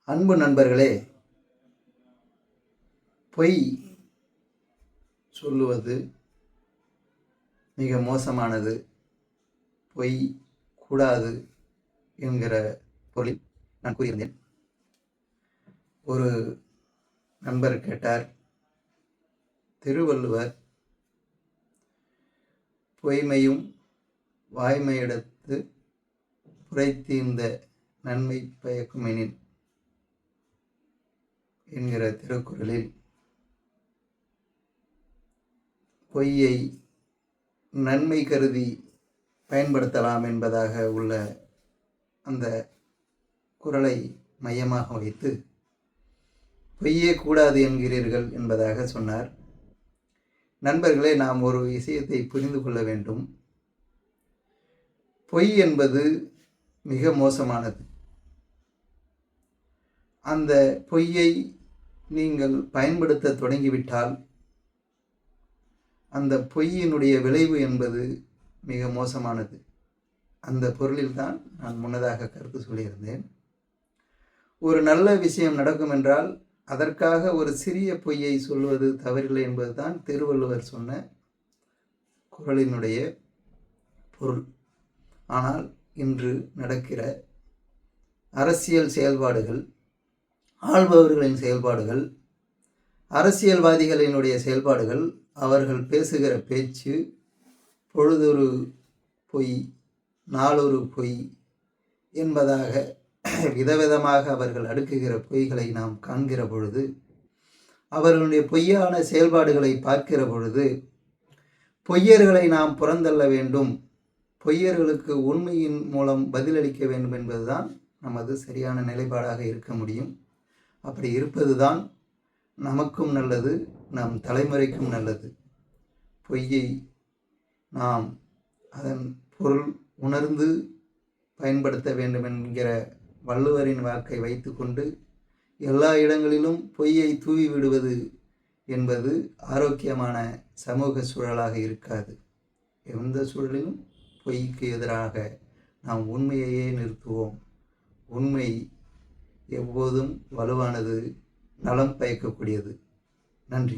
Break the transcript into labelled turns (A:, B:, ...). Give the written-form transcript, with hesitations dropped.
A: அன்பு நண்பர்களே, பொய் சொல்லுவது மிக மோசமானது. பொய் கூடாது என்கிற பொருளில் நான் கூறியிருந்தேன். ஒரு நண்பர் கேட்டார், திருவள்ளுவர் பொய்மையும் வாய்மையிடத்து புரைத்தீர்ந்த நன்மை பயக்குமெனின் என்கிற திருக்குறளில் பொய்யை நன்மை கருதி பயன்படுத்தலாம் என்பதாக உள்ள அந்த குறளை மையமாக வைத்து பொய்யே கூடாது என்கிறீர்கள் என்பதாக சொன்னார். நண்பர்களே, நாம் ஒரு விஷயத்தை புரிந்து கொள்ள வேண்டும். பொய் என்பது மிக மோசமானது. அந்த பொய்யை நீங்கள் பயன்படுத்த தொடங்கிவிட்டால் அந்த பொய்யினுடைய விளைவு என்பது மிக மோசமானது. அந்த பொருளில்தான் நான் முன்னதாக கருத்து சொல்லியிருந்தேன். ஒரு நல்ல விஷயம் நடக்கும் என்றால் அதற்காக ஒரு சிறிய பொய்யை சொல்வது தவறில்லை என்பதுதான் திருவள்ளுவர் சொன்ன குறளினுடைய பொருள். ஆனால் இன்று நடக்கிற அரசியல் செயல்பாடுகள், ஆள்பவர்களின் செயல்பாடுகள், அரசியல்வாதிகளினுடைய செயல்பாடுகள், அவர்கள் பேசுகிற பேச்சு பொழுதொரு பொய் நாளொரு பொய் என்பதாக விதவிதமாக அவர்கள் அடுக்குகிற பொய்களை நாம் காண்கிற பொழுது, அவர்களுடைய பொய்யான செயல்பாடுகளை பார்க்கிற பொழுது, பொய்யர்களை நாம் புறந்தள்ள வேண்டும், பொய்யர்களுக்கு உண்மையின் மூலம் பதிலளிக்க வேண்டும் என்பதுதான் நமது சரியான நிலைப்பாடாக இருக்க முடியும். அப்படி இருப்பதுதான் நமக்கும் நல்லது, நம் தலைமுறைக்கும் நல்லது. பொய்யை நாம் அதன் பொருள் உணர்ந்து பயன்படுத்த வேண்டும் என்கிற வள்ளுவரின் வாக்கை வைத்து கொண்டு எல்லா இடங்களிலும் பொய்யை தூவி விடுவது என்பது ஆரோக்கியமான சமூக சூழலாக இருக்காது. எந்த சூழலிலும் பொய்க்கு எதிராக நாம் உண்மையையே நிறுத்துவோம். உண்மை எப்போதும் வலுவானது, நலம் பயக்கக்கூடியது. நன்றி.